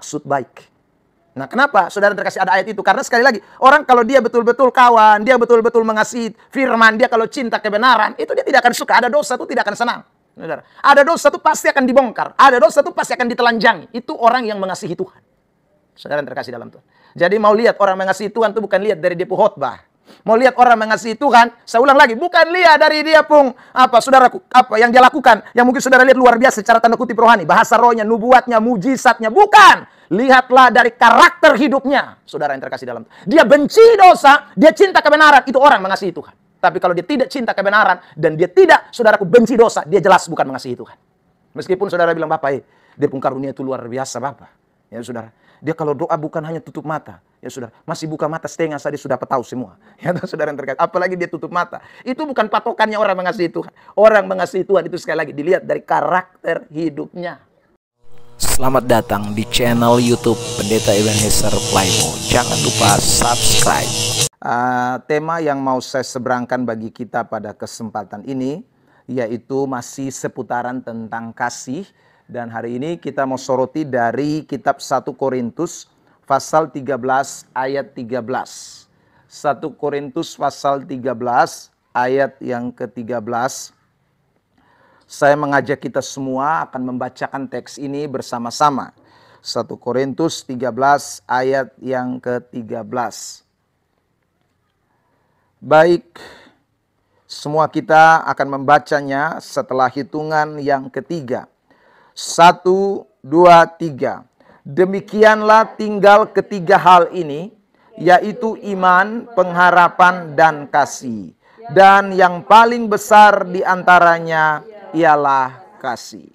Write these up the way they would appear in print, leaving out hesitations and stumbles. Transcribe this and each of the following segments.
maksud baik. Nah, kenapa saudara terkasih ada ayat itu? Karena sekali lagi, orang kalau dia betul-betul kawan, dia betul-betul mengasihi firman, dia kalau cinta kebenaran, itu dia tidak akan suka. Ada dosa itu tidak akan senang. Saudara. Ada dosa itu pasti akan dibongkar. Ada dosa itu pasti akan ditelanjangi. Itu orang yang mengasihi Tuhan. Saudara yang terkasih dalam Tuhan. Jadi mau lihat orang mengasihi Tuhan itu bukan lihat dari dia khotbah. Mau lihat orang mengasihi Tuhan, saya ulang lagi, bukan lihat dari dia saudaraku, apa yang dia lakukan, yang mungkin saudara lihat luar biasa secara tanda kutip rohani, bahasa rohnya, nubuatnya, mujizatnya, bukan. Lihatlah dari karakter hidupnya, saudara yang terkasih dalam Tuhan. Dia benci dosa, dia cinta kebenaran, itu orang mengasihi Tuhan. Tapi kalau dia tidak cinta kebenaran, dan dia tidak, saudaraku, benci dosa, dia jelas bukan mengasihi Tuhan. Meskipun saudara bilang, Bapak, dia pun karunia itu luar biasa, Bapak. Ya, saudara. Dia kalau doa bukan hanya tutup mata. Ya saudara, masih buka mata setengah saja sudah tahu semua. Ya saudara yang terkait. Apalagi dia tutup mata. Itu bukan patokannya orang mengasihi Tuhan. Orang mengasihi Tuhan itu sekali lagi dilihat dari karakter hidupnya. Selamat datang di channel YouTube Pendeta Ebenezer Playmo. Jangan lupa subscribe. Tema yang mau saya seberangkan bagi kita pada kesempatan ini, yaitu masih seputaran tentang kasih. Dan hari ini kita mau soroti dari kitab 1 Korintus pasal 13 ayat 13. 1 Korintus pasal 13 ayat yang ke-13. Saya mengajak kita semua akan membacakan teks ini bersama-sama. 1 Korintus 13 ayat yang ke-13. Baik, semua kita akan membacanya setelah hitungan yang ketiga. 1, 2, 3. Demikianlah tinggal ketiga hal ini, yaitu iman, pengharapan, dan kasih. Dan yang paling besar di antaranya ialah kasih.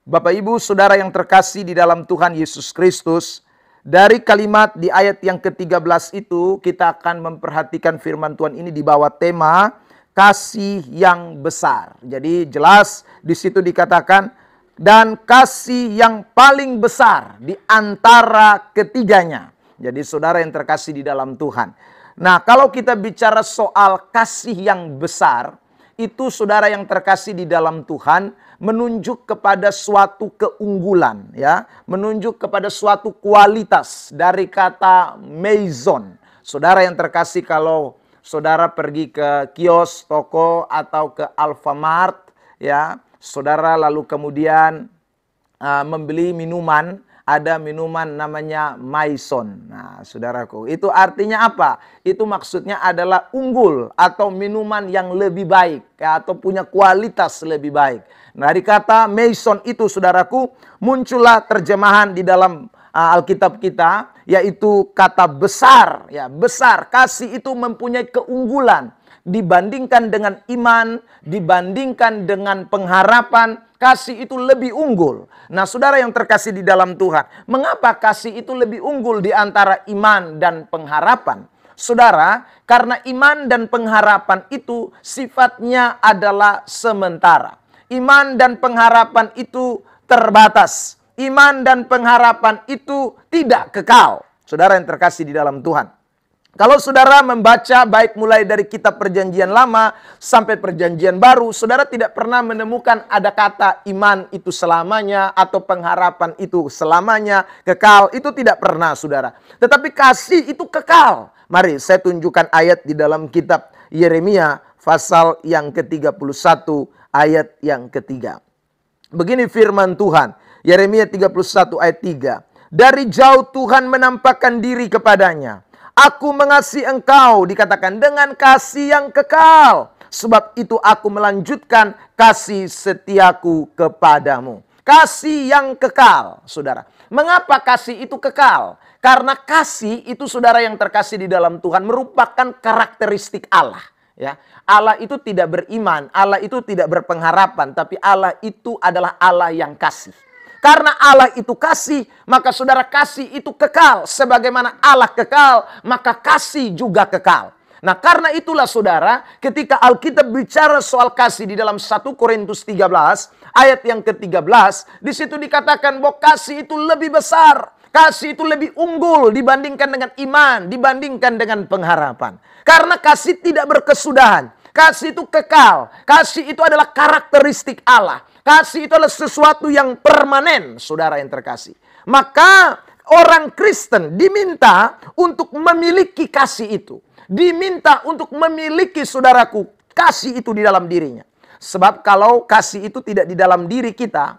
Bapak, Ibu, Saudara yang terkasih di dalam Tuhan Yesus Kristus, dari kalimat di ayat yang ke-13 itu, kita akan memperhatikan firman Tuhan ini di bawah tema kasih yang besar. Jadi jelas di situ dikatakan, dan kasih yang paling besar di antara ketiganya. Jadi saudara yang terkasih di dalam Tuhan. Nah, kalau kita bicara soal kasih yang besar, itu saudara yang terkasih di dalam Tuhan menunjuk kepada suatu keunggulan, ya, menunjuk kepada suatu kualitas dari kata meizon. Saudara yang terkasih, kalau saudara pergi ke kios, toko atau ke Alfamart, ya, saudara lalu kemudian membeli minuman, ada minuman namanya Maison. Nah, saudaraku, itu artinya apa? Itu maksudnya adalah unggul atau minuman yang lebih baik, ya, atau punya kualitas lebih baik. Nah, dari kata Maison itu, saudaraku, muncullah terjemahan di dalam Alkitab kita, yaitu kata besar. Ya, besar, kasih itu mempunyai keunggulan. Dibandingkan dengan iman, dibandingkan dengan pengharapan, kasih itu lebih unggul. Nah, saudara yang terkasih di dalam Tuhan, mengapa kasih itu lebih unggul di antara iman dan pengharapan? Saudara, karena iman dan pengharapan itu sifatnya adalah sementara. Iman dan pengharapan itu terbatas. Iman dan pengharapan itu tidak kekal. Saudara yang terkasih di dalam Tuhan. Kalau saudara membaca baik mulai dari kitab perjanjian lama sampai perjanjian baru, saudara tidak pernah menemukan ada kata iman itu selamanya atau pengharapan itu selamanya kekal. Itu tidak pernah, saudara. Tetapi kasih itu kekal. Mari saya tunjukkan ayat di dalam kitab Yeremia pasal yang ke-31 ayat yang ketiga. Begini firman Tuhan, Yeremia 31 ayat 3. Dari jauh Tuhan menampakkan diri kepadanya. Aku mengasihi engkau, dikatakan, dengan kasih yang kekal. Sebab itu aku melanjutkan kasih setiaku kepadamu. Kasih yang kekal, saudara. Mengapa kasih itu kekal? Karena kasih itu, saudara yang terkasih di dalam Tuhan, merupakan karakteristik Allah. Ya, Allah itu tidak beriman, Allah itu tidak berpengharapan, tapi Allah itu adalah Allah yang kasih. Karena Allah itu kasih, maka saudara, kasih itu kekal. Sebagaimana Allah kekal, maka kasih juga kekal. Nah, karena itulah saudara, ketika Alkitab bicara soal kasih di dalam 1 Korintus 13, ayat yang ke-13, di situ dikatakan bahwa kasih itu lebih besar. Kasih itu lebih unggul dibandingkan dengan iman, dibandingkan dengan pengharapan. Karena kasih tidak berkesudahan. Kasih itu kekal. Kasih itu adalah karakteristik Allah. Kasih itu adalah sesuatu yang permanen, saudara yang terkasih. Maka Orang Kristen diminta untuk memiliki kasih itu. Diminta untuk memiliki, saudaraku, kasih itu di dalam dirinya. Sebab kalau kasih itu tidak di dalam diri kita,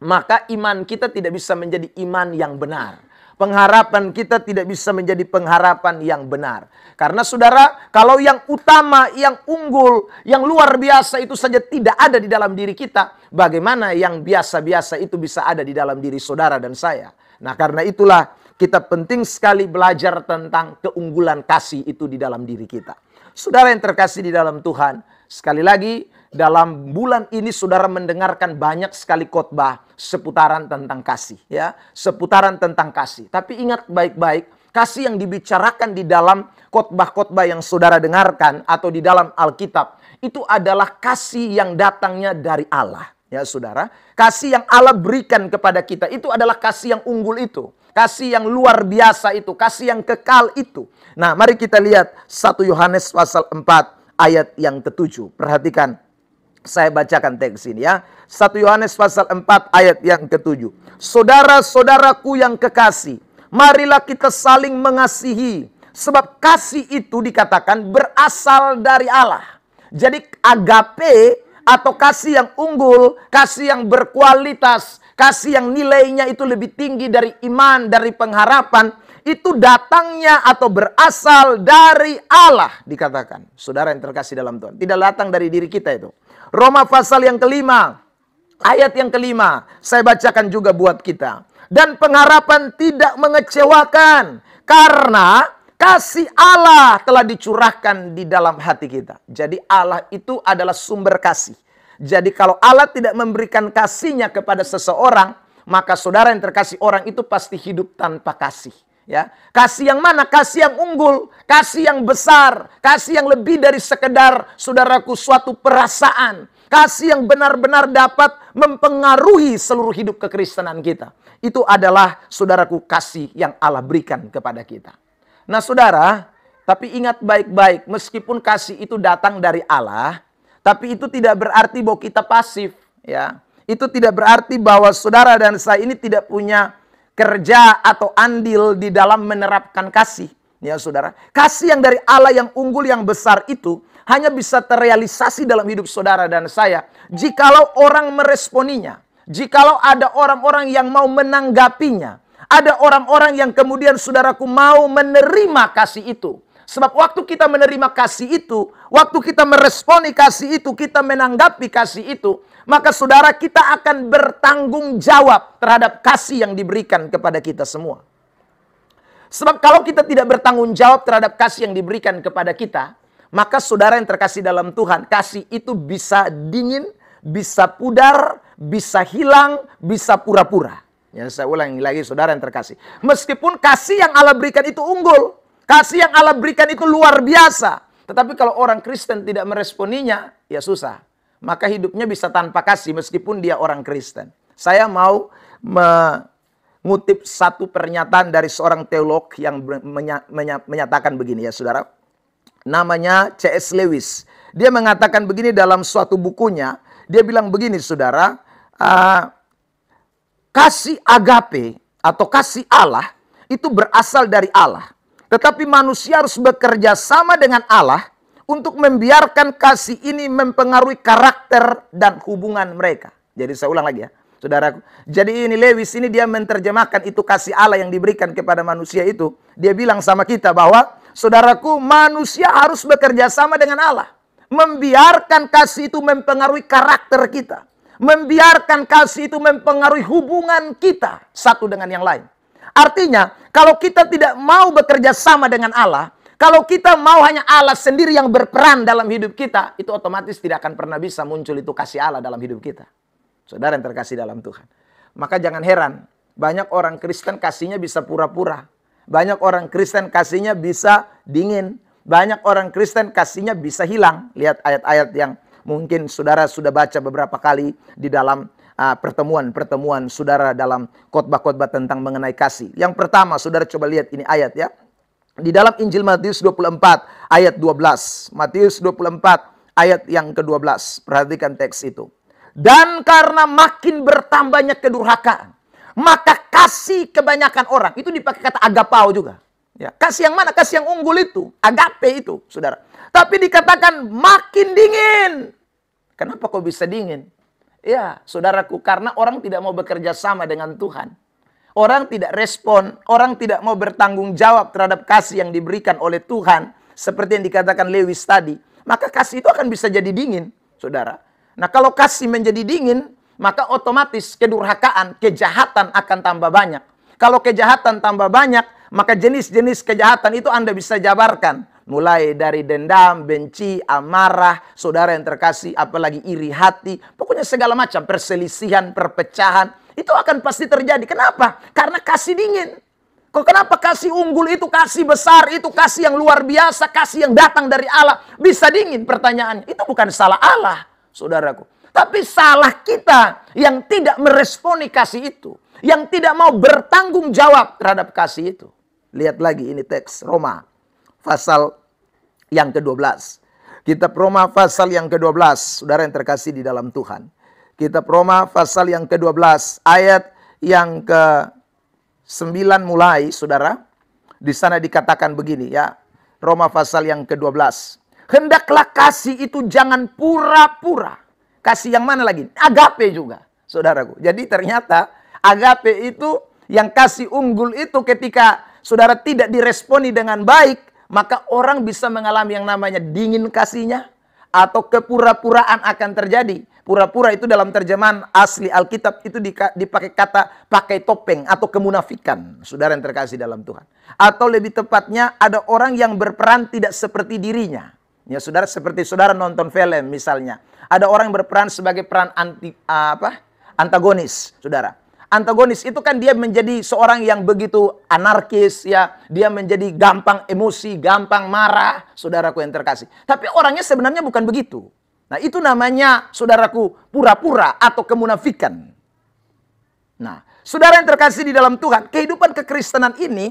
maka iman kita tidak bisa menjadi iman yang benar. Pengharapan kita tidak bisa menjadi pengharapan yang benar. Karena saudara, kalau yang utama, yang unggul, yang luar biasa itu saja tidak ada di dalam diri kita, bagaimana yang biasa-biasa itu bisa ada di dalam diri saudara dan saya? Nah, karena itulah kita penting sekali belajar tentang keunggulan kasih itu di dalam diri kita. Saudara yang terkasih di dalam Tuhan, sekali lagi dalam bulan ini saudara mendengarkan banyak sekali khotbah seputaran tentang kasih, ya, seputaran tentang kasih. Tapi ingat baik-baik, kasih yang dibicarakan di dalam khotbah-khotbah yang saudara dengarkan atau di dalam Alkitab itu adalah kasih yang datangnya dari Allah. Ya saudara, kasih yang Allah berikan kepada kita itu adalah kasih yang unggul itu. Kasih yang luar biasa itu, kasih yang kekal itu. Nah, mari kita lihat 1 Yohanes pasal 4 ayat yang ke-7. Perhatikan, saya bacakan teks ini ya. 1 Yohanes pasal 4 ayat yang ke-7. Saudara-saudaraku yang kekasih, marilah kita saling mengasihi. Sebab kasih itu dikatakan berasal dari Allah. Jadi agape atau kasih yang unggul, kasih yang berkualitas, kasih yang nilainya itu lebih tinggi dari iman, dari pengharapan, itu datangnya atau berasal dari Allah dikatakan. Saudara yang terkasih dalam Tuhan, tidak datang dari diri kita itu. Roma pasal yang kelima, ayat yang kelima, saya bacakan juga buat kita. Dan pengharapan tidak mengecewakan, karena kasih Allah telah dicurahkan di dalam hati kita. Jadi Allah itu adalah sumber kasih. Jadi kalau Allah tidak memberikan kasihnya kepada seseorang, maka saudara yang terkasih, orang itu pasti hidup tanpa kasih. Ya, kasih yang mana? Kasih yang unggul, kasih yang besar, kasih yang lebih dari sekedar, saudaraku, suatu perasaan. Kasih yang benar-benar dapat mempengaruhi seluruh hidup kekristenan kita. Itu adalah, saudaraku, kasih yang Allah berikan kepada kita. Nah saudara, tapi ingat baik-baik, meskipun kasih itu datang dari Allah, tapi itu tidak berarti bahwa kita pasif. Ya, itu tidak berarti bahwa saudara dan saya ini tidak punya kerja atau andil di dalam menerapkan kasih. Ya saudara, kasih yang dari Allah yang unggul, yang besar itu hanya bisa terrealisasi dalam hidup saudara dan saya jikalau orang meresponinya, jikalau ada orang-orang yang mau menanggapinya. Ada orang-orang yang kemudian saudaraku mau menerima kasih itu. Sebab waktu kita menerima kasih itu, waktu kita meresponi kasih itu, kita menanggapi kasih itu, maka saudara kita akan bertanggung jawab terhadap kasih yang diberikan kepada kita semua. Sebab kalau kita tidak bertanggung jawab terhadap kasih yang diberikan kepada kita, maka saudara yang terkasih dalam Tuhan, kasih itu bisa dingin, bisa pudar, bisa hilang, bisa pura-pura. Ya, saya ulangi lagi saudara yang terkasih. Meskipun kasih yang Allah berikan itu unggul, kasih yang Allah berikan itu luar biasa, tetapi kalau orang Kristen tidak meresponinya, ya susah. Maka hidupnya bisa tanpa kasih meskipun dia orang Kristen. Saya mau mengutip satu pernyataan dari seorang teolog yang menyatakan begini ya saudara. Namanya C.S. Lewis. Dia mengatakan begini dalam suatu bukunya. Dia bilang begini saudara, kasih agape atau kasih Allah itu berasal dari Allah. Tetapi manusia harus bekerja sama dengan Allah untuk membiarkan kasih ini mempengaruhi karakter dan hubungan mereka. Jadi saya ulang lagi ya, saudaraku. Jadi ini Lewis ini dia menerjemahkan itu kasih Allah yang diberikan kepada manusia itu. Dia bilang sama kita bahwa, saudaraku, manusia harus bekerja sama dengan Allah. Membiarkan kasih itu mempengaruhi karakter kita. Membiarkan kasih itu mempengaruhi hubungan kita satu dengan yang lain. Artinya, kalau kita tidak mau bekerja sama dengan Allah, kalau kita mau hanya Allah sendiri yang berperan dalam hidup kita, itu otomatis tidak akan pernah bisa muncul itu kasih Allah dalam hidup kita. Saudara yang terkasih dalam Tuhan. Maka jangan heran, banyak orang Kristen kasihnya bisa pura-pura. Banyak orang Kristen kasihnya bisa dingin. Banyak orang Kristen kasihnya bisa hilang. Lihat ayat-ayat yang mungkin saudara sudah baca beberapa kali di dalam pertemuan-pertemuan saudara dalam khotbah-khotbah tentang mengenai kasih. Yang pertama, saudara coba lihat ini ayat ya. Di dalam Injil Matius 24 ayat 12. Matius 24 ayat yang ke-12. Perhatikan teks itu. Dan karena makin bertambahnya kedurhakaan, maka kasih kebanyakan orang. Itu dipakai kata agapao juga. Ya, kasih yang mana? Kasih yang unggul itu. Agape itu, saudara. Tapi dikatakan makin dingin. Kenapa kok bisa dingin? Ya, saudaraku, karena orang tidak mau bekerja sama dengan Tuhan. Orang tidak respon, orang tidak mau bertanggung jawab terhadap kasih yang diberikan oleh Tuhan. Seperti yang dikatakan Lewis tadi. Maka kasih itu akan bisa jadi dingin, saudara. Nah, kalau kasih menjadi dingin, maka otomatis kedurhakaan, kejahatan akan tambah banyak. Kalau kejahatan tambah banyak, maka jenis-jenis kejahatan itu Anda bisa jabarkan. Mulai dari dendam, benci, amarah, saudara yang terkasih, apalagi iri hati. Pokoknya segala macam, perselisihan, perpecahan. Itu akan pasti terjadi. Kenapa? Karena kasih dingin. Kok kenapa kasih unggul itu, kasih besar itu, kasih yang luar biasa, kasih yang datang dari Allah bisa dingin? Pertanyaannya, itu bukan salah Allah, saudaraku. Tapi salah kita yang tidak meresponi kasih itu. Yang tidak mau bertanggung jawab terhadap kasih itu. Lihat lagi ini teks Roma pasal yang ke-12. Kitab Roma pasal yang ke-12. Saudara yang terkasih di dalam Tuhan. Kitab Roma pasal yang ke-12 ayat yang ke-9 mulai, saudara. Di sana dikatakan begini ya. Roma pasal yang ke-12. Hendaklah kasih itu jangan pura-pura. Kasih yang mana lagi? Agape juga, saudaraku. Jadi ternyata agape itu, yang kasih unggul itu ketika saudara tidak diresponi dengan baik, maka orang bisa mengalami yang namanya dingin kasihnya, atau kepura-puraan akan terjadi. Pura-pura itu dalam terjemahan asli Alkitab itu dipakai kata pakai topeng atau kemunafikan, saudara yang terkasih dalam Tuhan. Atau lebih tepatnya ada orang yang berperan tidak seperti dirinya. Ya saudara, seperti saudara nonton film misalnya. Ada orang yang berperan sebagai peran antagonis, saudara. Antagonis itu kan dia menjadi seorang yang begitu anarkis, ya. Dia menjadi gampang emosi, gampang marah, saudaraku yang terkasih. Tapi orangnya sebenarnya bukan begitu. Nah, itu namanya, saudaraku, pura-pura atau kemunafikan. Nah, saudara yang terkasih di dalam Tuhan, kehidupan kekristenan ini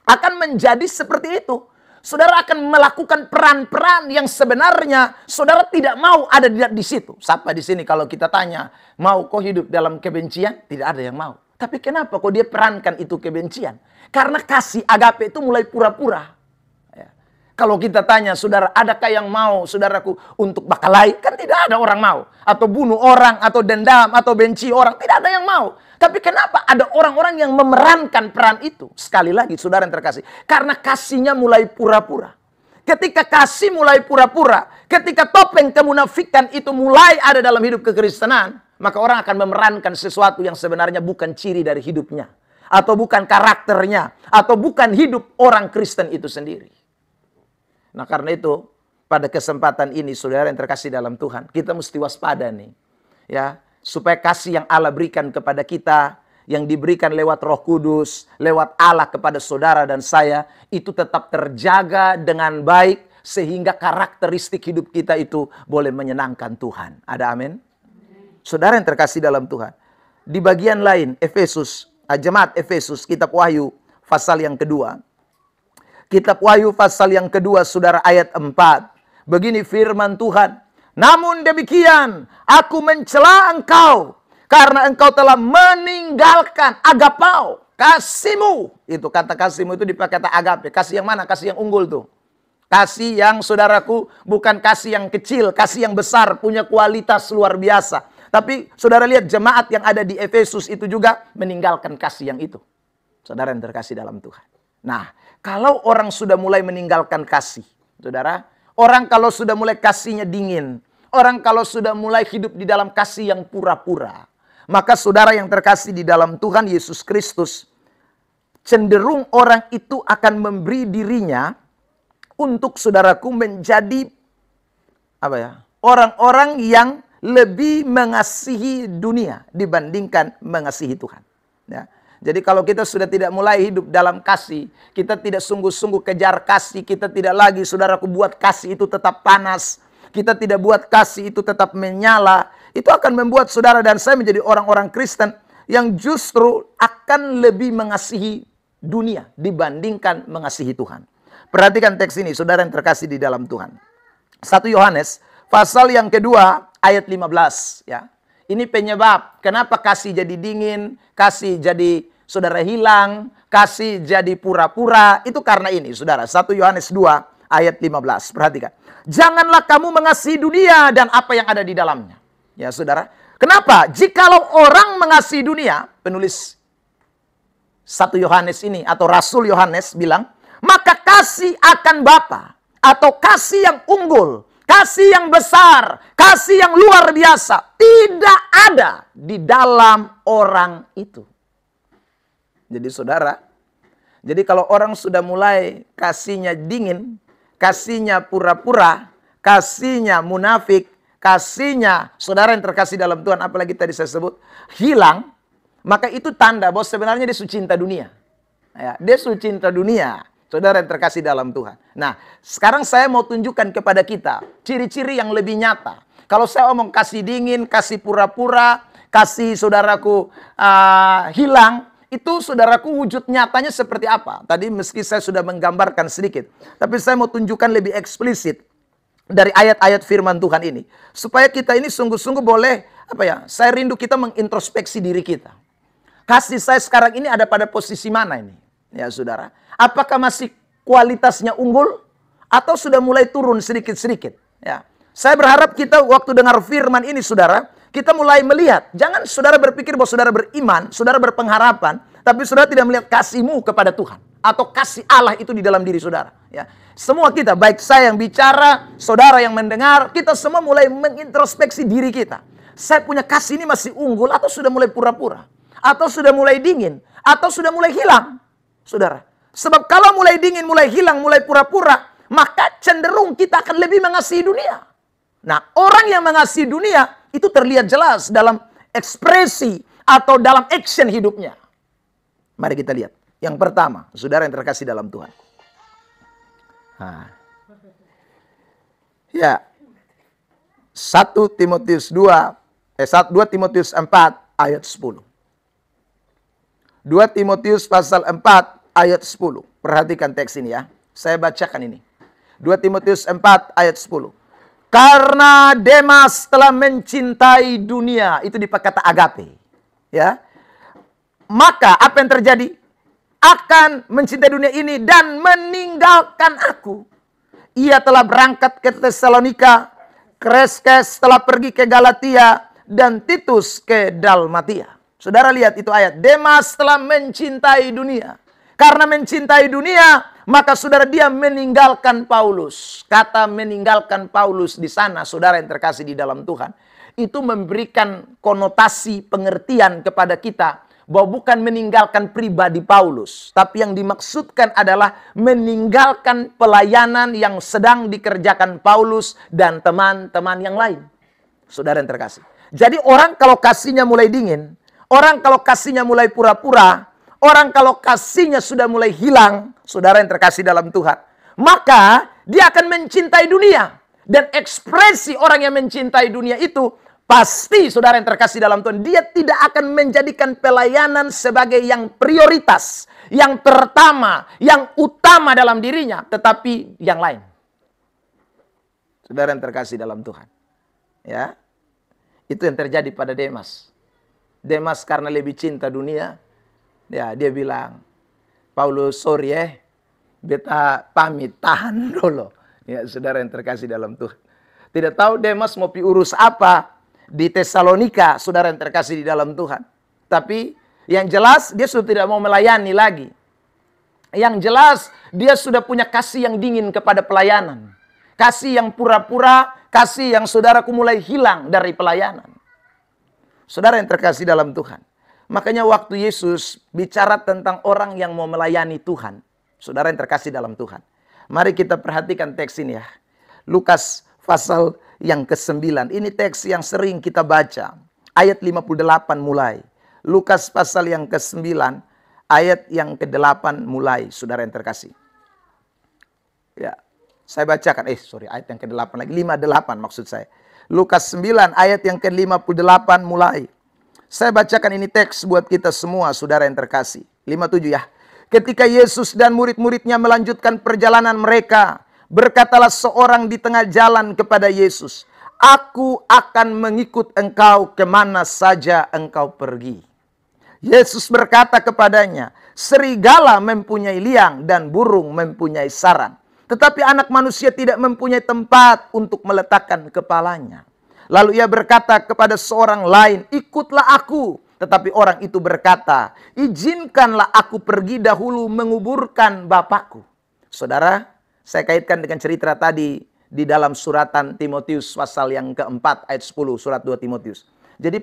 akan menjadi seperti itu. Saudara akan melakukan peran-peran yang sebenarnya saudara tidak mau ada di situ. Siapa di sini kalau kita tanya, mau kau hidup dalam kebencian? Tidak ada yang mau. Tapi kenapa kok dia perankan itu kebencian? Karena kasih agape itu mulai pura-pura. Ya. Kalau kita tanya, saudara, adakah yang mau, saudaraku, untuk bakalahi? Kan tidak ada orang mau. Atau bunuh orang, atau dendam, atau benci orang. Tidak ada yang mau. Tapi kenapa ada orang-orang yang memerankan peran itu? Sekali lagi, saudara yang terkasih. Karena kasihnya mulai pura-pura. Ketika kasih mulai pura-pura, ketika topeng kemunafikan itu mulai ada dalam hidup kekristenan, maka orang akan memerankan sesuatu yang sebenarnya bukan ciri dari hidupnya. Atau bukan karakternya. Atau bukan hidup orang Kristen itu sendiri. Nah, karena itu, pada kesempatan ini, saudara yang terkasih dalam Tuhan, kita mesti waspada nih. Ya. Supaya kasih yang Allah berikan kepada kita, yang diberikan lewat Roh Kudus, lewat Allah kepada saudara dan saya, itu tetap terjaga dengan baik, sehingga karakteristik hidup kita itu boleh menyenangkan Tuhan. Ada amin? Saudara yang terkasih dalam Tuhan. Di bagian lain, Efesus, jemaat Efesus, kitab Wahyu, pasal yang kedua. Kitab Wahyu, pasal yang kedua, saudara, ayat 4. Begini firman Tuhan. Namun demikian, aku mencela engkau karena engkau telah meninggalkan agapao, kasihmu. Itu kata kasihmu itu dipakai kata agape. Kasih yang mana? Kasih yang unggul tuh. Kasih yang, saudaraku, bukan kasih yang kecil, kasih yang besar, punya kualitas luar biasa. Tapi saudara lihat jemaat yang ada di Efesus itu juga meninggalkan kasih yang itu. Saudara yang terkasih dalam Tuhan. Nah, kalau orang sudah mulai meninggalkan kasih, saudara, orang kalau sudah mulai kasihnya dingin, orang kalau sudah mulai hidup di dalam kasih yang pura-pura, maka saudara yang terkasih di dalam Tuhan Yesus Kristus, cenderung orang itu akan memberi dirinya untuk, saudaraku, menjadi orang-orang yang lebih mengasihi dunia dibandingkan mengasihi Tuhan. Ya. Jadi kalau kita sudah tidak mulai hidup dalam kasih, kita tidak sungguh-sungguh kejar kasih, kita tidak lagi, saudaraku, buat kasih itu tetap panas, kita tidak buat kasih itu tetap menyala, itu akan membuat saudara dan saya menjadi orang-orang Kristen yang justru akan lebih mengasihi dunia dibandingkan mengasihi Tuhan. Perhatikan teks ini, saudara yang terkasih di dalam Tuhan. 1 Yohanes pasal yang kedua ayat 15 ya. Ini penyebab kenapa kasih jadi dingin, kasih jadi saudara hilang, kasih jadi pura-pura, itu karena ini, saudara. 1 Yohanes 2 ayat 15. Perhatikan. Janganlah kamu mengasihi dunia dan apa yang ada di dalamnya. Ya, saudara. Kenapa? Jikalau orang mengasihi dunia, penulis 1 Yohanes ini atau Rasul Yohanes bilang, maka kasih akan Bapa atau kasih yang unggul, kasih yang besar, kasih yang luar biasa tidak ada di dalam orang itu. Jadi saudara, jadi kalau orang sudah mulai kasihnya dingin, kasihnya pura-pura, kasihnya munafik, kasihnya saudara yang terkasih dalam Tuhan, apalagi tadi saya sebut, hilang, maka itu tanda bahwa sebenarnya dia cinta dunia. Ya, dia cinta dunia, saudara yang terkasih dalam Tuhan. Nah, sekarang saya mau tunjukkan kepada kita ciri-ciri yang lebih nyata. Kalau saya omong kasih dingin, kasih pura-pura, kasih saudaraku hilang, itu saudaraku wujud nyatanya seperti apa? Tadi meski saya sudah menggambarkan sedikit, tapi saya mau tunjukkan lebih eksplisit dari ayat-ayat firman Tuhan ini, supaya kita ini sungguh-sungguh boleh, saya rindu kita mengintrospeksi diri kita. Kasih saya sekarang ini ada pada posisi mana ini? Ya saudara, apakah masih kualitasnya unggul atau sudah mulai turun sedikit-sedikit? Ya, saya berharap kita waktu dengar firman ini saudara, kita mulai melihat, jangan saudara berpikir bahwa saudara beriman, saudara berpengharapan, tapi saudara tidak melihat kasihmu kepada Tuhan. Atau kasih Allah itu di dalam diri saudara. Ya. Semua kita, baik saya yang bicara, saudara yang mendengar, kita semua mulai mengintrospeksi diri kita. Saya punya kasih ini masih unggul atau sudah mulai pura-pura? Atau sudah mulai dingin? Atau sudah mulai hilang? Saudara, sebab kalau mulai dingin, mulai hilang, mulai pura-pura, maka cenderung kita akan lebih mengasihi dunia. Nah, orang yang mengasihi dunia itu terlihat jelas dalam ekspresi atau dalam action hidupnya. Mari kita lihat. Yang pertama, saudara yang terkasih dalam Tuhan. Nah. Ya. 2 Timotius 4 ayat 10. 2 Timotius pasal 4 ayat 10. Perhatikan teks ini ya. Saya bacakan ini. 2 Timotius 4 ayat 10. Karena Demas telah mencintai dunia. Itu dipakai kata agape. Ya. Maka apa yang terjadi? Akan mencintai dunia ini dan meninggalkan aku. Ia telah berangkat ke Tesalonika. Kreskes telah pergi ke Galatia. Dan Titus ke Dalmatia. Saudara lihat itu ayat. Demas telah mencintai dunia. Karena mencintai dunia, maka saudara dia meninggalkan Paulus. Kata meninggalkan Paulus di sana, saudara yang terkasih di dalam Tuhan, itu memberikan konotasi pengertian kepada kita bahwa bukan meninggalkan pribadi Paulus, tapi yang dimaksudkan adalah meninggalkan pelayanan yang sedang dikerjakan Paulus dan teman-teman yang lain. Saudara yang terkasih. Jadi orang kalau kasihnya mulai dingin, orang kalau kasihnya mulai pura-pura, orang kalau kasihnya sudah mulai hilang, saudara yang terkasih dalam Tuhan, maka dia akan mencintai dunia. Dan ekspresi orang yang mencintai dunia itu, pasti saudara yang terkasih dalam Tuhan, dia tidak akan menjadikan pelayanan sebagai yang prioritas, yang pertama, yang utama dalam dirinya, tetapi yang lain. Saudara yang terkasih dalam Tuhan. Ya, itu yang terjadi pada Demas. Demas karena lebih cinta dunia, ya, dia bilang, Paulus, sorry beta pamit, tahan dulu. Ya, saudara yang terkasih dalam Tuhan. Tidak tahu Demas mau urus apa di Tesalonika, saudara yang terkasih di dalam Tuhan. Tapi yang jelas dia sudah tidak mau melayani lagi. Yang jelas dia sudah punya kasih yang dingin kepada pelayanan. Kasih yang pura-pura, kasih yang saudaraku mulai hilang dari pelayanan. Saudara yang terkasih dalam Tuhan. Makanya waktu Yesus bicara tentang orang yang mau melayani Tuhan. Saudara yang terkasih dalam Tuhan. Mari kita perhatikan teks ini ya. Lukas pasal yang ke-9. Ini teks yang sering kita baca. Ayat 58 mulai. Lukas pasal yang ke-9. Ayat yang ke-8 mulai. Saudara yang terkasih. Ya. Saya bacakan. Ayat yang ke-8 lagi. 58 maksud saya. Lukas 9 ayat yang ke-58 mulai. Saya bacakan ini teks buat kita semua, saudara yang terkasih. 57 ya. Ketika Yesus dan murid-muridnya melanjutkan perjalanan mereka, berkatalah seorang di tengah jalan kepada Yesus, "Aku akan mengikut engkau kemana saja engkau pergi." Yesus berkata kepadanya, serigala mempunyai liang dan burung mempunyai sarang, tetapi anak manusia tidak mempunyai tempat untuk meletakkan kepalanya. Lalu ia berkata kepada seorang lain, ikutlah aku. Tetapi orang itu berkata, izinkanlah aku pergi dahulu menguburkan Bapakku. Saudara, saya kaitkan dengan cerita tadi di dalam suratan Timotius pasal yang keempat ayat 10, surat 2 Timotius. Jadi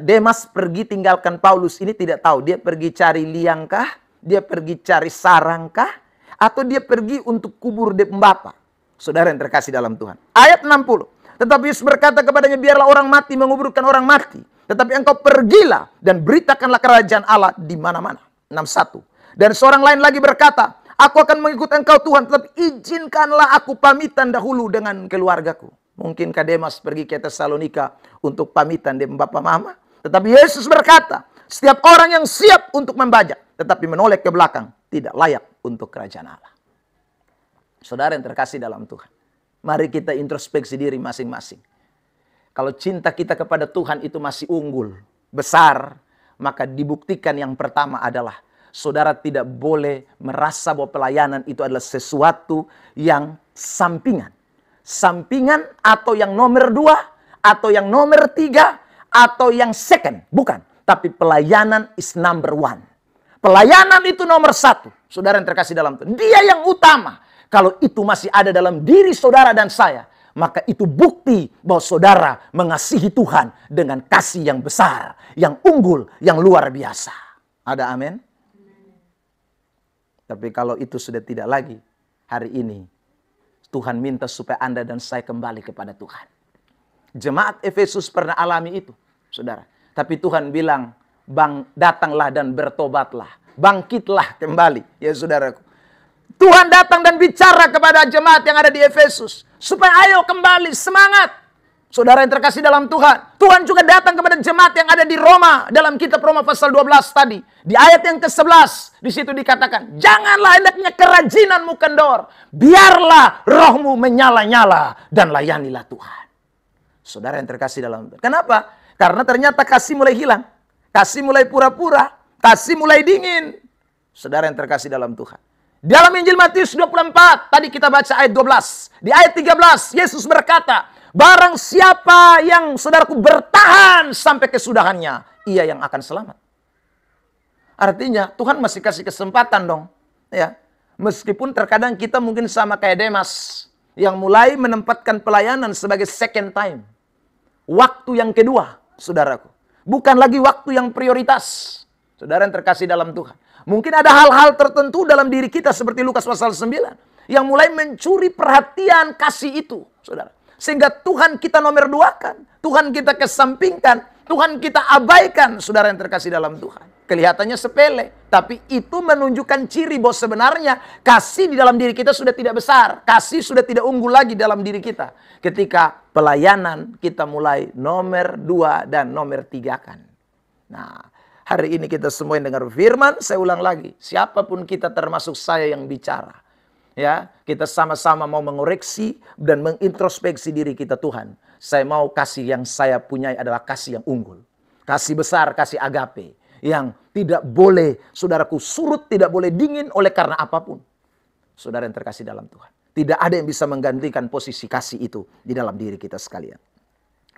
Demas pergi tinggalkan Paulus ini tidak tahu. Dia pergi cari liangkah? Dia pergi cari sarangkah? Atau dia pergi untuk kubur Bapa? Saudara yang terkasih dalam Tuhan. Ayat 60. Tetapi Yesus berkata kepadanya, biarlah orang mati menguburkan orang mati. Tetapi engkau pergilah dan beritakanlah kerajaan Allah di mana-mana. 61. Dan seorang lain lagi berkata, aku akan mengikut engkau Tuhan, tetapi izinkanlah aku pamitan dahulu dengan keluargaku. Mungkin Demas pergi ke Tesalonika untuk pamitan dengan Bapak Mama. Tetapi Yesus berkata, setiap orang yang siap untuk membajak, tetapi menoleh ke belakang, tidak layak untuk kerajaan Allah. Saudara yang terkasih dalam Tuhan, mari kita introspeksi diri masing-masing. Kalau cinta kita kepada Tuhan itu masih unggul, besar, maka dibuktikan yang pertama adalah saudara tidak boleh merasa bahwa pelayanan itu adalah sesuatu yang sampingan. Sampingan atau yang nomor 2, atau yang nomor 3, atau yang second. Bukan. Tapi pelayanan is number 1. Pelayanan itu nomor 1. Saudara yang terkasih dalam Tuhan. Dia yang utama. Kalau itu masih ada dalam diri saudara dan saya, maka itu bukti bahwa saudara mengasihi Tuhan dengan kasih yang besar, yang unggul, yang luar biasa. Ada amin? Tapi kalau itu sudah tidak lagi, hari ini Tuhan minta supaya Anda dan saya kembali kepada Tuhan. Jemaat Efesus pernah alami itu, saudara. Tapi Tuhan bilang, datanglah dan bertobatlah. Bangkitlah kembali, ya saudaraku. Tuhan datang dan bicara kepada jemaat yang ada di Efesus. Supaya ayo kembali, semangat. Saudara yang terkasih dalam Tuhan. Tuhan juga datang kepada jemaat yang ada di Roma. Dalam kitab Roma pasal 12 tadi. Di ayat yang ke-11. Di situ dikatakan. Janganlah hendaknya kerajinanmu kendor. Biarlah rohmu menyala-nyala. Dan layanilah Tuhan. Saudara yang terkasih dalam Tuhan. Kenapa? Karena ternyata kasih mulai hilang. Kasih mulai pura-pura. Kasih mulai dingin. Saudara yang terkasih dalam Tuhan. Dalam Injil Matius 24. Tadi kita baca ayat 12. Di ayat 13. Yesus berkata. Barang siapa yang saudaraku bertahan sampai kesudahannya, ia yang akan selamat. Artinya Tuhan masih kasih kesempatan dong. Ya, meskipun terkadang kita mungkin sama kayak Demas. Yang mulai menempatkan pelayanan sebagai second time. Waktu yang kedua, saudaraku. Bukan lagi waktu yang prioritas. Saudara yang terkasih dalam Tuhan. Mungkin ada hal-hal tertentu dalam diri kita seperti Lukas pasal 9. Yang mulai mencuri perhatian kasih itu, saudara. Sehingga Tuhan kita nomor 2-kan. Tuhan kita kesampingkan. Tuhan kita abaikan, saudara yang terkasih dalam Tuhan. Kelihatannya sepele. Tapi itu menunjukkan ciri bahwa sebenarnya kasih di dalam diri kita sudah tidak besar. Kasih sudah tidak unggul lagi dalam diri kita. Ketika pelayanan kita mulai nomor 2 dan nomor 3-kan. Nah, hari ini kita semua yang dengar firman, saya ulang lagi. Siapapun kita termasuk saya yang bicara. Ya, kita sama-sama mau mengoreksi dan mengintrospeksi diri kita. Tuhan, saya mau kasih yang saya punyai adalah kasih yang unggul. Kasih besar, kasih agape. Yang tidak boleh, saudaraku, surut, tidak boleh dingin oleh karena apapun. Saudara yang terkasih dalam Tuhan. Tidak ada yang bisa menggantikan posisi kasih itu di dalam diri kita sekalian.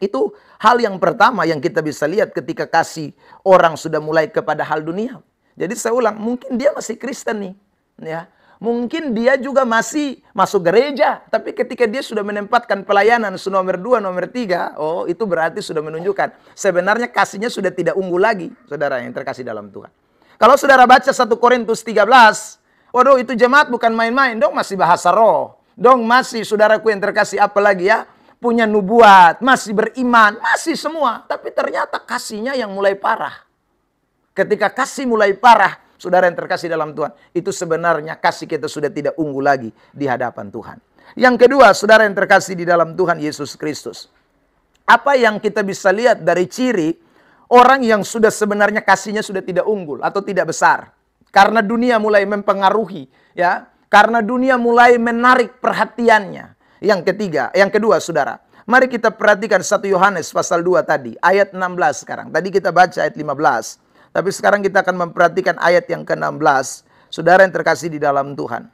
Itu hal yang pertama yang kita bisa lihat ketika kasih orang sudah mulai kepada hal dunia. Jadi saya ulang, mungkin dia masih Kristen nih. Ya. Mungkin dia juga masih masuk gereja. Tapi ketika dia sudah menempatkan pelayanan nomor 2, nomor 3. Oh, itu berarti sudah menunjukkan. Sebenarnya kasihnya sudah tidak unggul lagi. Saudara yang terkasih dalam Tuhan. Kalau saudara baca 1 Korintus 13. Waduh, itu jemaat bukan main-main. Dong masih bahasa roh. Dong masih, saudaraku yang terkasih, apa lagi ya? Punya nubuat. Masih beriman. Masih semua. Tapi ternyata kasihnya yang mulai parah. Ketika kasih mulai parah. Saudara yang terkasih dalam Tuhan, itu sebenarnya kasih kita sudah tidak unggul lagi di hadapan Tuhan. Yang kedua, saudara yang terkasih di dalam Tuhan Yesus Kristus. Apa yang kita bisa lihat dari ciri orang yang sudah sebenarnya kasihnya sudah tidak unggul atau tidak besar. Karena dunia mulai mempengaruhi, ya. Karena dunia mulai menarik perhatiannya. Yang kedua, saudara, Mari kita perhatikan 1 Yohanes pasal 2 tadi, ayat 16 sekarang. Tadi kita baca ayat 15, tapi sekarang kita akan memperhatikan ayat yang ke-16. Saudara yang terkasih di dalam Tuhan.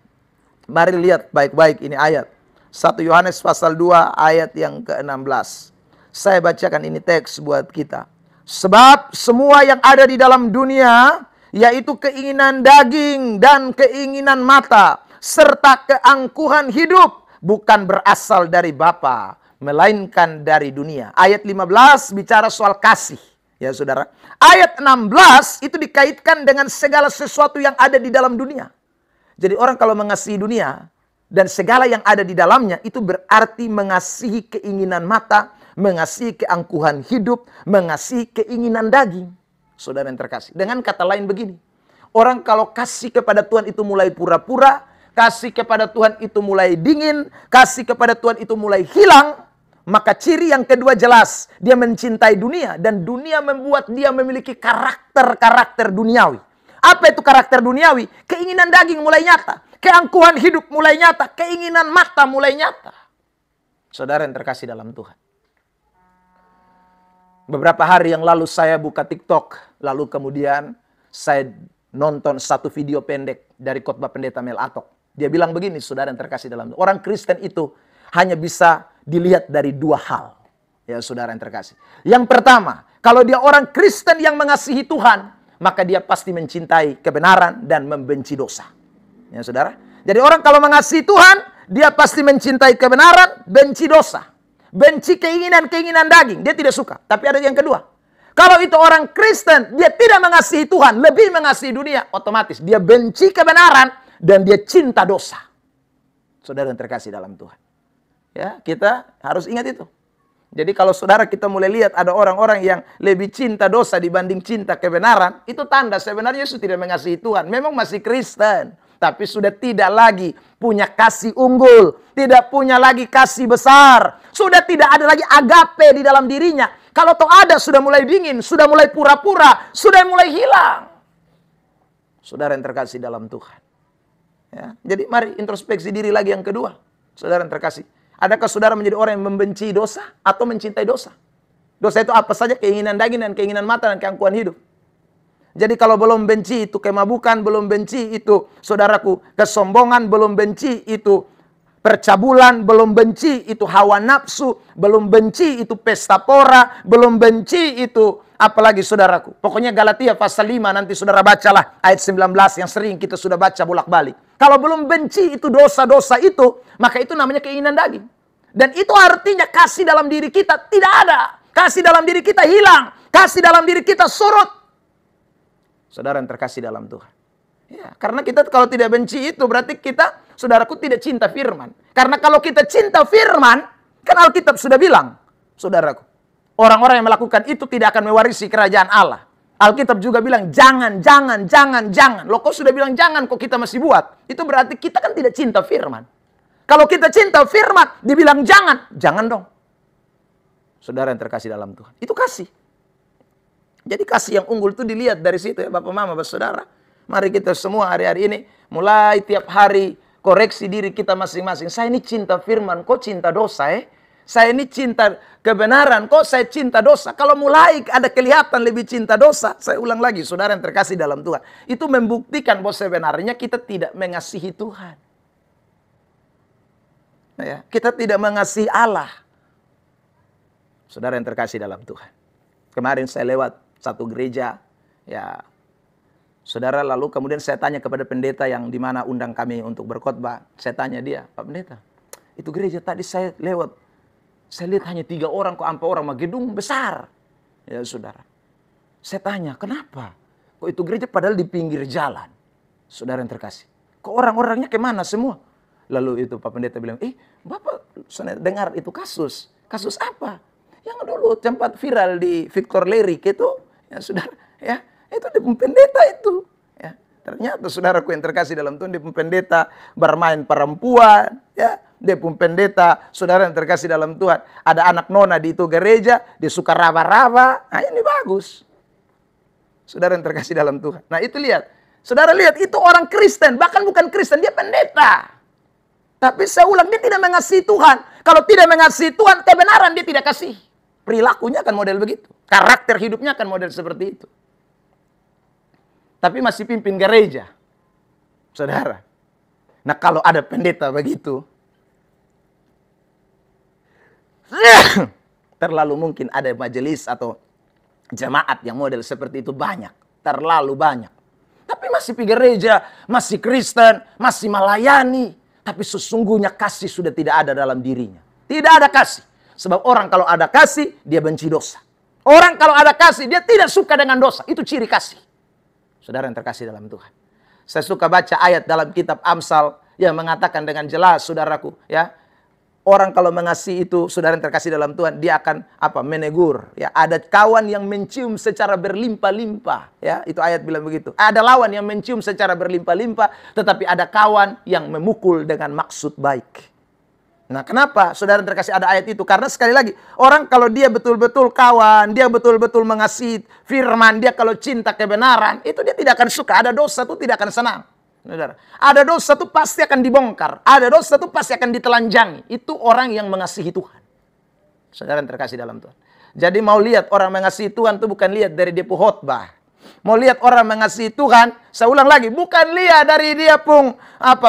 Mari lihat baik-baik ini ayat. 1 Yohanes pasal 2 ayat yang ke-16. Saya bacakan ini teks buat kita. Sebab semua yang ada di dalam dunia, yaitu keinginan daging dan keinginan mata, serta keangkuhan hidup, bukan berasal dari Bapa, melainkan dari dunia. Ayat 15 bicara soal kasih. Ya saudara. Ayat 16 itu dikaitkan dengan segala sesuatu yang ada di dalam dunia. Jadi orang kalau mengasihi dunia dan segala yang ada di dalamnya, itu berarti mengasihi keinginan mata, mengasihi keangkuhan hidup, mengasihi keinginan daging. Saudara yang terkasih. Dengan kata lain begini. Orang kalau kasih kepada Tuhan itu mulai pura-pura, kasih kepada Tuhan itu mulai dingin, kasih kepada Tuhan itu mulai hilang, maka ciri yang kedua jelas. Dia mencintai dunia dan dunia membuat dia memiliki karakter-karakter duniawi. Apa itu karakter duniawi? Keinginan daging mulai nyata. Keangkuhan hidup mulai nyata. Keinginan mata mulai nyata. Saudara yang terkasih dalam Tuhan. Beberapa hari yang lalu saya buka TikTok. Lalu kemudian saya nonton satu video pendek dari khotbah pendeta Mel Atok. Dia bilang begini, saudara yang terkasih dalam Tuhan. Orang Kristen itu hanya bisa dilihat dari dua hal. Ya saudara yang terkasih. Yang pertama, kalau dia orang Kristen yang mengasihi Tuhan, maka dia pasti mencintai kebenaran dan membenci dosa. Ya saudara. Jadi orang kalau mengasihi Tuhan, dia pasti mencintai kebenaran, benci dosa. Benci keinginan-keinginan daging. Dia tidak suka. Tapi ada yang kedua. Kalau itu orang Kristen, dia tidak mengasihi Tuhan, lebih mengasihi dunia. Otomatis dia benci kebenaran dan dia cinta dosa. Saudara yang terkasih dalam Tuhan. Ya, kita harus ingat itu. Jadi kalau saudara kita mulai lihat ada orang-orang yang lebih cinta dosa dibanding cinta kebenaran, itu tanda sebenarnya Yesus tidak mengasihi Tuhan. Memang masih Kristen, tapi sudah tidak lagi punya kasih unggul, tidak punya lagi kasih besar, sudah tidak ada lagi agape di dalam dirinya. Kalau toh ada, sudah mulai dingin, sudah mulai pura-pura, sudah mulai hilang. Saudara yang terkasih dalam Tuhan. Ya, jadi mari introspeksi diri lagi yang kedua. Saudara yang terkasih. Adakah saudara menjadi orang yang membenci dosa atau mencintai dosa? Dosa itu apa saja? Keinginan daging dan keinginan mata dan keangkuhan hidup. Jadi kalau belum benci itu kemabukan, belum benci itu saudaraku kesombongan, belum benci itu percabulan, belum benci itu hawa nafsu, belum benci itu pesta pora, belum benci itu apalagi saudaraku. Pokoknya Galatia pasal 5 nanti saudara bacalah ayat 19 yang sering kita sudah baca bolak-balik. Kalau belum benci itu dosa-dosa itu, maka itu namanya keinginan daging. Dan itu artinya kasih dalam diri kita tidak ada. Kasih dalam diri kita hilang. Kasih dalam diri kita surut. Saudara yang terkasih dalam Tuhan. Ya, karena kita kalau tidak benci itu berarti kita, saudaraku, tidak cinta firman. Karena kalau kita cinta firman, kan Alkitab sudah bilang, saudaraku, orang-orang yang melakukan itu tidak akan mewarisi kerajaan Allah. Alkitab juga bilang jangan. Loh kok sudah bilang jangan kok kita masih buat? Itu berarti kita kan tidak cinta firman. Kalau kita cinta firman, dibilang jangan dong. Saudara yang terkasih dalam Tuhan. Itu kasih. Jadi kasih yang unggul itu dilihat dari situ ya Bapak Mama, Bapak Saudara. Mari kita semua hari-hari ini mulai tiap hari koreksi diri kita masing-masing. Saya ini cinta firman, kok cinta dosa Saya ini cinta kebenaran, kok saya cinta dosa. Kalau mulai ada kelihatan lebih cinta dosa, saya ulang lagi, saudara yang terkasih dalam Tuhan. Itu membuktikan bahwa sebenarnya kita tidak mengasihi Tuhan. Ya, kita tidak mengasihi Allah. Saudara yang terkasih dalam Tuhan. Kemarin saya lewat satu gereja, ya saudara, lalu kemudian saya tanya kepada pendeta yang dimana undang kami untuk berkhotbah. Saya tanya dia, Pak Pendeta, itu gereja tadi saya lewat. Saya lihat hanya 3 orang, kok 4 orang, mah gedung besar. Ya saudara. Saya tanya, kenapa? Kok itu gereja padahal di pinggir jalan? Saudara yang terkasih. Kok orang-orangnya kemana semua? Lalu itu Pak Pendeta bilang, Bapak dengar itu kasus. Kasus apa? Yang dulu tempat viral di Victor Lerik itu. Ya saudara, ya. Itu di pendeta itu. Ya. Ternyata saudaraku yang terkasih dalam Tuhan, di pendeta bermain perempuan. Ya. Dia pun pendeta, saudara yang terkasih dalam Tuhan. Ada anak nona di itu gereja, dia suka raba-raba. Nah ini bagus. Saudara yang terkasih dalam Tuhan. Nah itu lihat. Saudara lihat, itu orang Kristen. Bahkan bukan Kristen, dia pendeta. Tapi saya ulang, dia tidak mengasihi Tuhan. Kalau tidak mengasihi Tuhan, kebenaran dia tidak kasih. Perilakunya akan model begitu. Karakter hidupnya akan model seperti itu. Tapi masih pimpin gereja, saudara. Nah, kalau ada pendeta begitu, terlalu mungkin ada majelis atau jemaat yang model seperti itu banyak. Terlalu banyak. Tapi masih pergi gereja, masih Kristen, masih melayani. Tapi sesungguhnya kasih sudah tidak ada dalam dirinya. Tidak ada kasih. Sebab orang kalau ada kasih, dia benci dosa. Orang kalau ada kasih, dia tidak suka dengan dosa. Itu ciri kasih. Saudara yang terkasih dalam Tuhan. Saya suka baca ayat dalam kitab Amsal yang mengatakan dengan jelas, saudaraku, ya. Orang kalau mengasihi itu, saudara yang terkasih dalam Tuhan, dia akan menegur. Ya, ada kawan yang mencium secara berlimpah-limpah. Ya, itu ayat bilang begitu. Ada lawan yang mencium secara berlimpah-limpah, tetapi ada kawan yang memukul dengan maksud baik. Nah, kenapa saudara yang terkasih ada ayat itu? Karena sekali lagi, orang kalau dia betul-betul kawan, dia betul-betul mengasihi firman, dia kalau cinta kebenaran, itu dia tidak akan suka. Ada dosa itu tidak akan senang. Saudara, ada dosa itu pasti akan dibongkar. Ada dosa itu pasti akan ditelanjangi. Itu orang yang mengasihi Tuhan. Saudara yang terkasih dalam Tuhan. Jadi mau lihat orang mengasihi Tuhan itu bukan lihat dari dia khotbah. Mau lihat orang mengasihi Tuhan, saya ulang lagi, bukan lihat dari dia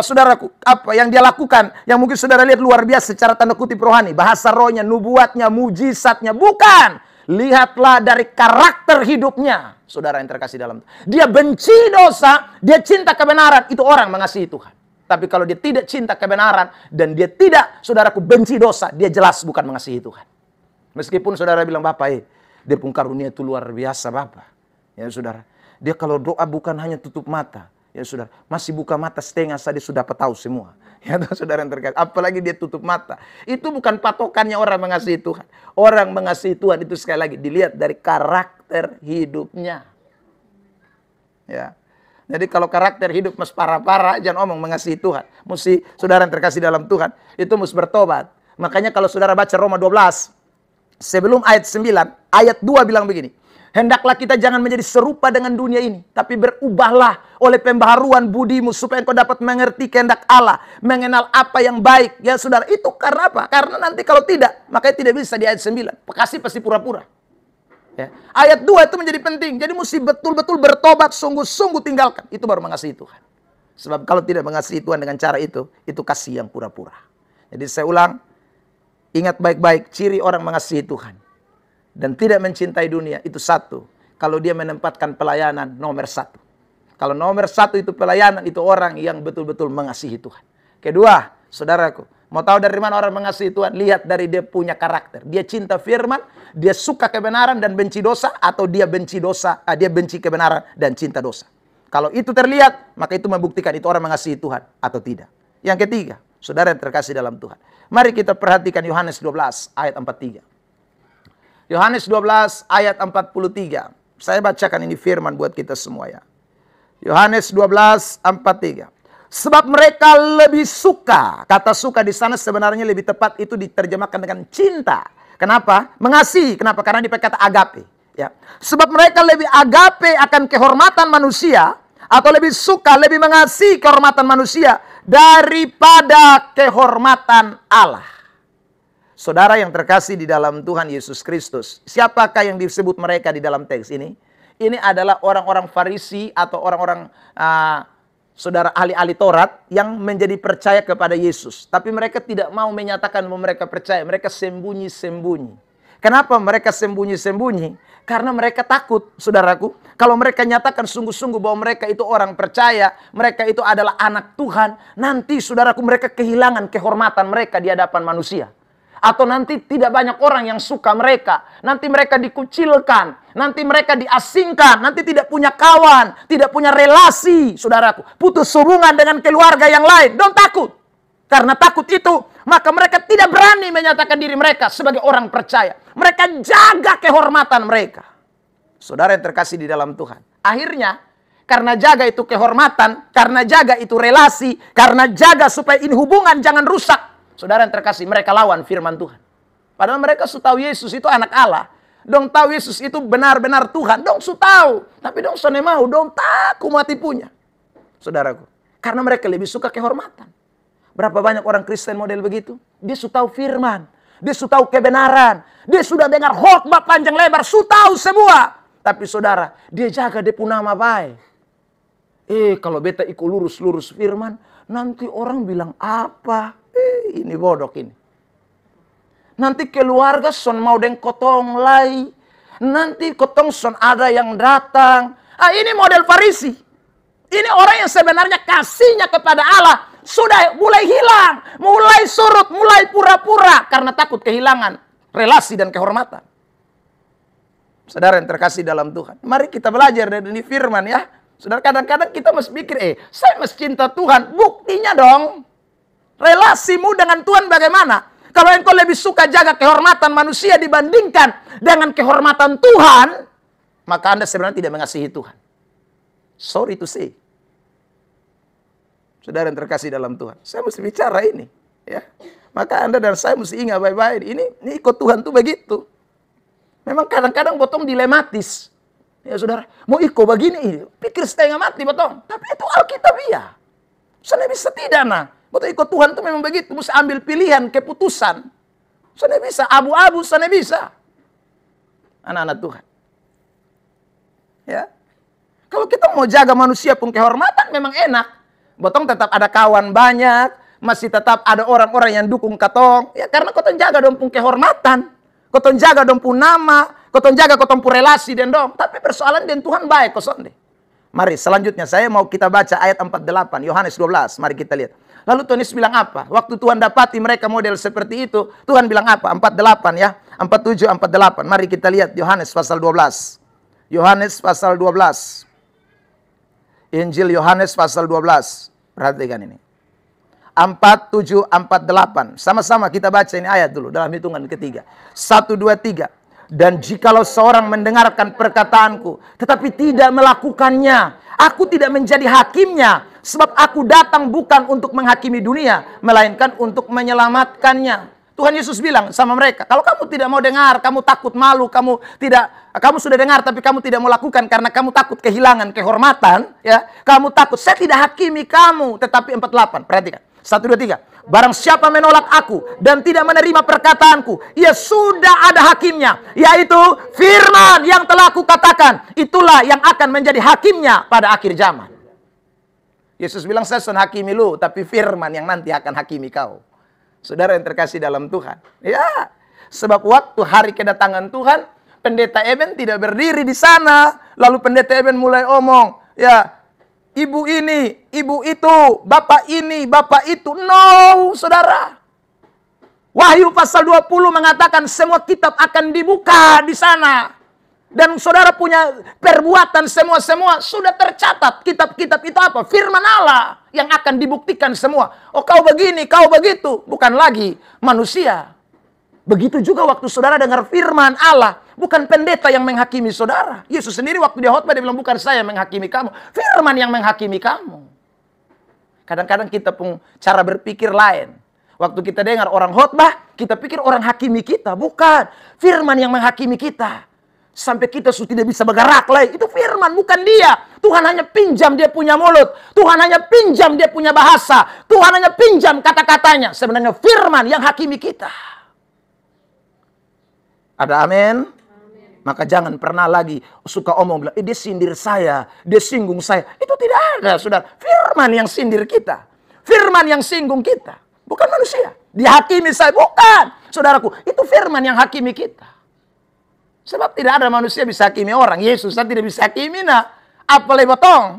saudaraku, yang dia lakukan, yang mungkin saudara lihat luar biasa secara tanda kutip rohani, bahasa rohnya, nubuatnya, mujizatnya, bukan. Lihatlah dari karakter hidupnya, saudara yang terkasih dalam Tuhan. Dia benci dosa, dia cinta kebenaran, itu orang mengasihi Tuhan. Tapi kalau dia tidak cinta kebenaran dan dia tidak, saudaraku, benci dosa, dia jelas bukan mengasihi Tuhan. Meskipun saudara bilang, Bapak, dia pun karunia itu luar biasa, Bapak. Ya saudara, dia kalau doa bukan hanya tutup mata. Ya saudara, masih buka mata setengah saja sudah tahu semua. Ya saudara yang terkasih, apalagi dia tutup mata. Itu bukan patokannya orang mengasihi Tuhan. Orang mengasihi Tuhan itu sekali lagi dilihat dari karakter hidupnya. Ya. Jadi kalau karakter hidup mas parah-parah, jangan omong mengasihi Tuhan. Mesti saudara yang terkasih dalam Tuhan, itu mesti bertobat. Makanya kalau saudara baca Roma 12, sebelum ayat 9, ayat 2 bilang begini. Hendaklah kita jangan menjadi serupa dengan dunia ini, tapi berubahlah oleh pembaharuan budimu supaya engkau dapat mengerti kehendak Allah, mengenal apa yang baik. Ya saudara, itu karena apa? Karena nanti kalau tidak, makanya tidak bisa di ayat 9. Kasih pasti pura-pura. Ya. Ayat 2 itu menjadi penting. Jadi mesti betul-betul bertobat, sungguh-sungguh tinggalkan. Itu baru mengasihi Tuhan. Sebab kalau tidak mengasihi Tuhan dengan cara itu kasih yang pura-pura. Jadi saya ulang, ingat baik-baik ciri orang mengasihi Tuhan dan tidak mencintai dunia itu satu. Kalau dia menempatkan pelayanan nomor satu. Kalau nomor satu itu pelayanan, itu orang yang betul-betul mengasihi Tuhan. Kedua, saudaraku, mau tahu dari mana orang mengasihi Tuhan? Lihat dari dia punya karakter. Dia cinta firman, dia suka kebenaran dan benci dosa, atau dia benci dosa, dia benci kebenaran dan cinta dosa. Kalau itu terlihat, maka itu membuktikan itu orang mengasihi Tuhan atau tidak. Yang ketiga, saudara yang terkasih dalam Tuhan. Mari kita perhatikan Yohanes 12 ayat 43. Yohanes 12 ayat 43. Saya bacakan ini firman buat kita semua ya. Yohanes 12 43. Sebab mereka lebih suka. Kata suka di sana sebenarnya lebih tepat itu diterjemahkan dengan cinta. Kenapa? Mengasihi. Kenapa? Karena dipakai kata agape. Ya. Sebab mereka lebih agape akan kehormatan manusia, atau lebih suka, lebih mengasihi kehormatan manusia daripada kehormatan Allah. Saudara yang terkasih di dalam Tuhan Yesus Kristus, siapakah yang disebut mereka di dalam teks ini? Ini adalah orang-orang Farisi atau orang-orang saudara ahli-ahli Taurat yang menjadi percaya kepada Yesus. Tapi mereka tidak mau menyatakan bahwa mereka percaya. Mereka sembunyi-sembunyi. Kenapa mereka sembunyi-sembunyi? Karena mereka takut, saudaraku. Kalau mereka nyatakan sungguh-sungguh bahwa mereka itu orang percaya, mereka itu adalah anak Tuhan, nanti saudaraku mereka kehilangan kehormatan mereka di hadapan manusia. Atau nanti tidak banyak orang yang suka mereka. Nanti mereka dikucilkan. Nanti mereka diasingkan. Nanti tidak punya kawan. Tidak punya relasi, saudaraku. Putus hubungan dengan keluarga yang lain. Don't takut. Karena takut itu, maka mereka tidak berani menyatakan diri mereka sebagai orang percaya. Mereka jaga kehormatan mereka. Saudara yang terkasih di dalam Tuhan. Akhirnya, karena jaga itu kehormatan, karena jaga itu relasi, karena jaga supaya ini hubungan jangan rusak. Saudara yang terkasih, mereka lawan firman Tuhan. Padahal mereka sudah tahu Yesus itu anak Allah. Dong tahu Yesus itu benar-benar Tuhan. Dong su tahu. Tapi dong sone mau. Dong takut mati punya. Saudaraku. Karena mereka lebih suka kehormatan. Berapa banyak orang Kristen model begitu? Dia sudah tahu firman. Dia sudah tahu kebenaran. Dia sudah dengar khotbah panjang lebar. Sudah tahu semua. Tapi saudara, dia jaga dia punya nama baik. Kalau beta ikut lurus-lurus firman, nanti orang bilang apa? Ini bodoh ini. Nanti keluarga son mau deng kotong lai. Nanti kotong son ada yang datang. Ini model Farisi. Ini orang yang sebenarnya kasihnya kepada Allah sudah mulai hilang, mulai surut, mulai pura-pura karena takut kehilangan relasi dan kehormatan. Saudara yang terkasih dalam Tuhan, mari kita belajar dari ini firman ya. Saudara, kadang-kadang kita mesti pikir, saya mesti cinta Tuhan. Buktinya dong, relasimu dengan Tuhan bagaimana? Kalau engkau lebih suka jaga kehormatan manusia dibandingkan dengan kehormatan Tuhan, maka Anda sebenarnya tidak mengasihi Tuhan. Sorry to say. Saudara yang terkasih dalam Tuhan, saya mesti bicara ini, ya. Maka Anda dan saya mesti ingat baik-baik. Ini ikut Tuhan tuh begitu. Memang kadang-kadang botong dilematis. Ya saudara, mau ikut begini, pikir setengah mati botong. Tapi itu Alkitab ya. Sana bisa tidak nah. Botong ikut Tuhan tuh memang begitu. Mesti ambil pilihan, keputusan. Sana bisa abu-abu, sana bisa. Anak-anak Tuhan. Ya. Kalau kita mau jaga manusia pun kehormatan memang enak. Botong tetap ada kawan banyak, masih tetap ada orang-orang yang dukung katong. Ya karena kotong jaga dong pun kehormatan. Kotong jaga dong pun nama, kotong jaga kotong pun relasi dan dong. Tapi persoalan dengan Tuhan baik kosong deh. Mari selanjutnya saya mau kita baca ayat 48, Yohanes 12. Mari kita lihat. Lalu Tuhan Yesus bilang apa? Waktu Tuhan dapati mereka model seperti itu, Tuhan bilang apa? 48 ya, 47, 48. Mari kita lihat Yohanes pasal 12. Yohanes pasal 12. Injil Yohanes pasal 12. Perhatikan ini. 47, 48. Sama-sama kita baca ini ayat dulu dalam hitungan ketiga. 1, 2, 3. Dan jikalau seorang mendengarkan perkataanku, tetapi tidak melakukannya, aku tidak menjadi hakimnya. Sebab aku datang bukan untuk menghakimi dunia, melainkan untuk menyelamatkannya. Tuhan Yesus bilang sama mereka, kalau kamu tidak mau dengar, kamu takut malu, kamu sudah dengar tapi kamu tidak mau lakukan karena kamu takut kehilangan kehormatan, ya. Kamu takut, saya tidak hakimi kamu, tetapi 48. Perhatikan. 1, 2, 3. Barang siapa menolak aku dan tidak menerima perkataanku, ia sudah ada hakimnya, yaitu firman yang telah aku katakan. Itulah yang akan menjadi hakimnya pada akhir zaman. Yesus bilang, saya sudah hakimi lu, tapi firman yang nanti akan hakimi kau. Saudara yang terkasih dalam Tuhan. Ya, sebab waktu hari kedatangan Tuhan, pendeta Eben tidak berdiri di sana. Lalu pendeta Eben mulai omong, ya, ibu ini, ibu itu, bapak ini, bapak itu. No, saudara. Wahyu pasal 20 mengatakan semua kitab akan dibuka di sana. Dan saudara punya perbuatan semua sudah tercatat. Kitab-kitab itu apa? Firman Allah yang akan dibuktikan semua. Oh kau begini, kau begitu. Bukan lagi manusia. Begitu juga waktu saudara dengar firman Allah. Bukan pendeta yang menghakimi saudara. Yesus sendiri waktu dia khotbah dia bilang bukan saya yang menghakimi kamu. Firman yang menghakimi kamu. Kadang-kadang kita pun cara berpikir lain. Waktu kita dengar orang khotbah, kita pikir orang hakimi kita. Bukan. Firman yang menghakimi kita. Sampai kita sudah tidak bisa bergerak lagi. Itu firman, bukan dia. Tuhan hanya pinjam dia punya mulut. Tuhan hanya pinjam dia punya bahasa. Tuhan hanya pinjam kata-katanya. Sebenarnya firman yang hakimi kita. Ada amin? Maka jangan pernah lagi suka omong bilang, dia sindir saya, dia singgung saya. Itu tidak ada, saudara. Firman yang sindir kita. Firman yang singgung kita. Bukan manusia. Dihakimi saya, bukan. Saudaraku, itu firman yang hakimi kita. Sebab tidak ada manusia bisa hakimi orang. Yesus tidak bisa hakimi apa lebotong.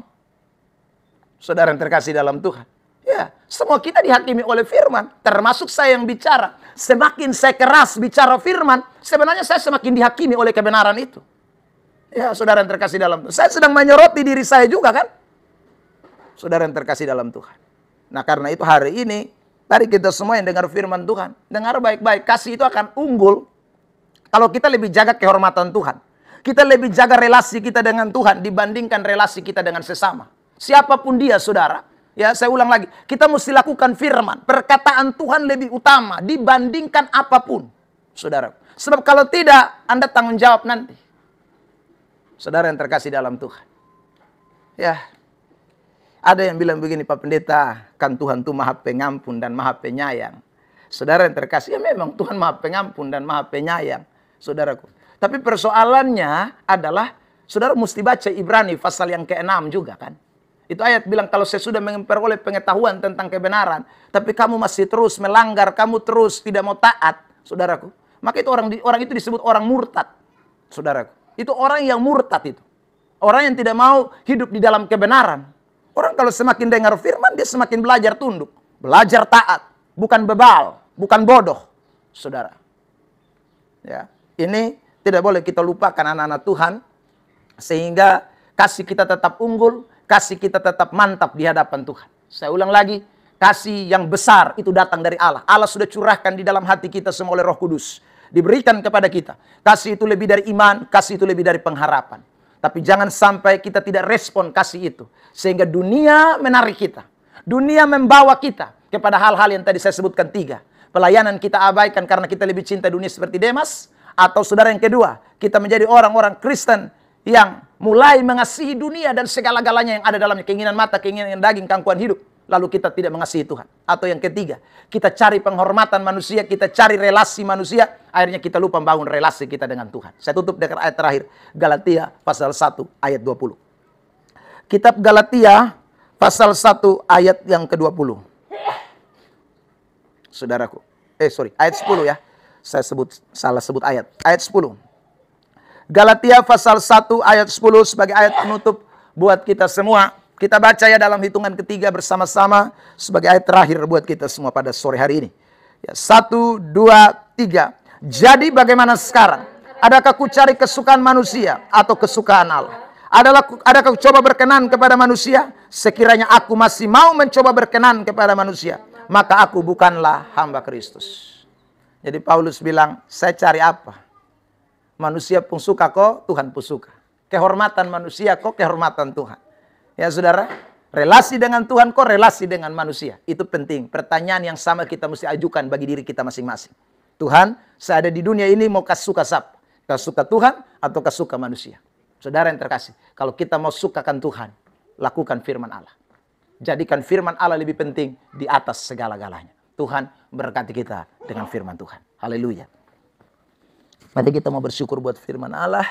Saudara yang terkasih dalam Tuhan. Ya, semua kita dihakimi oleh firman. Termasuk saya yang bicara. Semakin saya keras bicara firman, sebenarnya saya semakin dihakimi oleh kebenaran itu. Ya, saudara yang terkasih dalam Tuhan. Saya sedang menyoroti diri saya juga kan. Saudara yang terkasih dalam Tuhan. Nah karena itu hari ini, mari kita semua yang dengar firman Tuhan. Dengar baik-baik, kasih itu akan unggul. Kalau kita lebih jaga kehormatan Tuhan. Kita lebih jaga relasi kita dengan Tuhan dibandingkan relasi kita dengan sesama. Siapapun dia, saudara. Ya, saya ulang lagi. Kita mesti lakukan firman. Perkataan Tuhan lebih utama dibandingkan apapun, saudara. Sebab kalau tidak, Anda tanggung jawab nanti. Saudara yang terkasih dalam Tuhan. Ya. Ada yang bilang begini, Pak Pendeta, kan Tuhan itu maha pengampun dan maha penyayang. Saudara yang terkasih, ya memang Tuhan maha pengampun dan maha penyayang, saudaraku. Tapi persoalannya adalah, saudara mesti baca Ibrani pasal yang ke-6 juga kan. Itu ayat bilang, kalau saya sudah memperoleh pengetahuan tentang kebenaran, tapi kamu masih terus melanggar, kamu terus tidak mau taat, saudaraku. Maka itu orang itu disebut orang murtad, saudaraku. Itu orang yang murtad itu. Orang yang tidak mau hidup di dalam kebenaran. Orang kalau semakin dengar firman, dia semakin belajar tunduk. Belajar taat. Bukan bebal, bukan bodoh, saudara. Ya, ini tidak boleh kita lupakan anak-anak Tuhan, sehingga kasih kita tetap unggul, kasih kita tetap mantap di hadapan Tuhan. Saya ulang lagi, kasih yang besar itu datang dari Allah. Allah sudah curahkan di dalam hati kita semua oleh Roh Kudus. Diberikan kepada kita. Kasih itu lebih dari iman, kasih itu lebih dari pengharapan. Tapi jangan sampai kita tidak respon kasih itu. Sehingga dunia menarik kita. Dunia membawa kita kepada hal-hal yang tadi saya sebutkan 3. Pelayanan kita abaikan karena kita lebih cinta dunia seperti Demas. Atau saudara yang kedua, kita menjadi orang-orang Kristen yang mulai mengasihi dunia dan segala-galanya yang ada dalamnya. Keinginan mata, keinginan daging, kangkuhan hidup. Lalu kita tidak mengasihi Tuhan. Atau yang ketiga, kita cari penghormatan manusia, kita cari relasi manusia. Akhirnya kita lupa membangun relasi kita dengan Tuhan. Saya tutup dengan ayat terakhir. Galatia pasal 1 ayat 20. Kitab Galatia pasal 1 ayat yang ke-20. Saudaraku. Ayat 10 ya. Saya salah sebut ayat. Ayat 10. Galatia pasal 1 ayat 10 sebagai ayat penutup buat kita semua. Kita baca ya dalam hitungan ketiga bersama-sama sebagai ayat terakhir buat kita semua pada sore hari ini. Ya, 1, 2, 3. Jadi bagaimana sekarang? Adakah ku cari kesukaan manusia atau kesukaan Allah? Adakah ku coba berkenan kepada manusia? Sekiranya aku masih mau mencoba berkenan kepada manusia, maka aku bukanlah hamba Kristus. Jadi Paulus bilang, saya cari apa? Manusia pun suka kok, Tuhan pun suka. Kehormatan manusia kok, kehormatan Tuhan. Ya saudara, relasi dengan Tuhan kok, relasi dengan manusia. Itu penting. Pertanyaan yang sama kita mesti ajukan bagi diri kita masing-masing. Tuhan, saya ada di dunia ini mau suka siapa? Kau suka Tuhan atau kau suka manusia? Saudara yang terkasih, kalau kita mau sukakan Tuhan, lakukan firman Allah. Jadikan firman Allah lebih penting di atas segala-galanya. Tuhan berkati kita dengan firman Tuhan. Haleluya. Mari kita mau bersyukur buat firman Allah.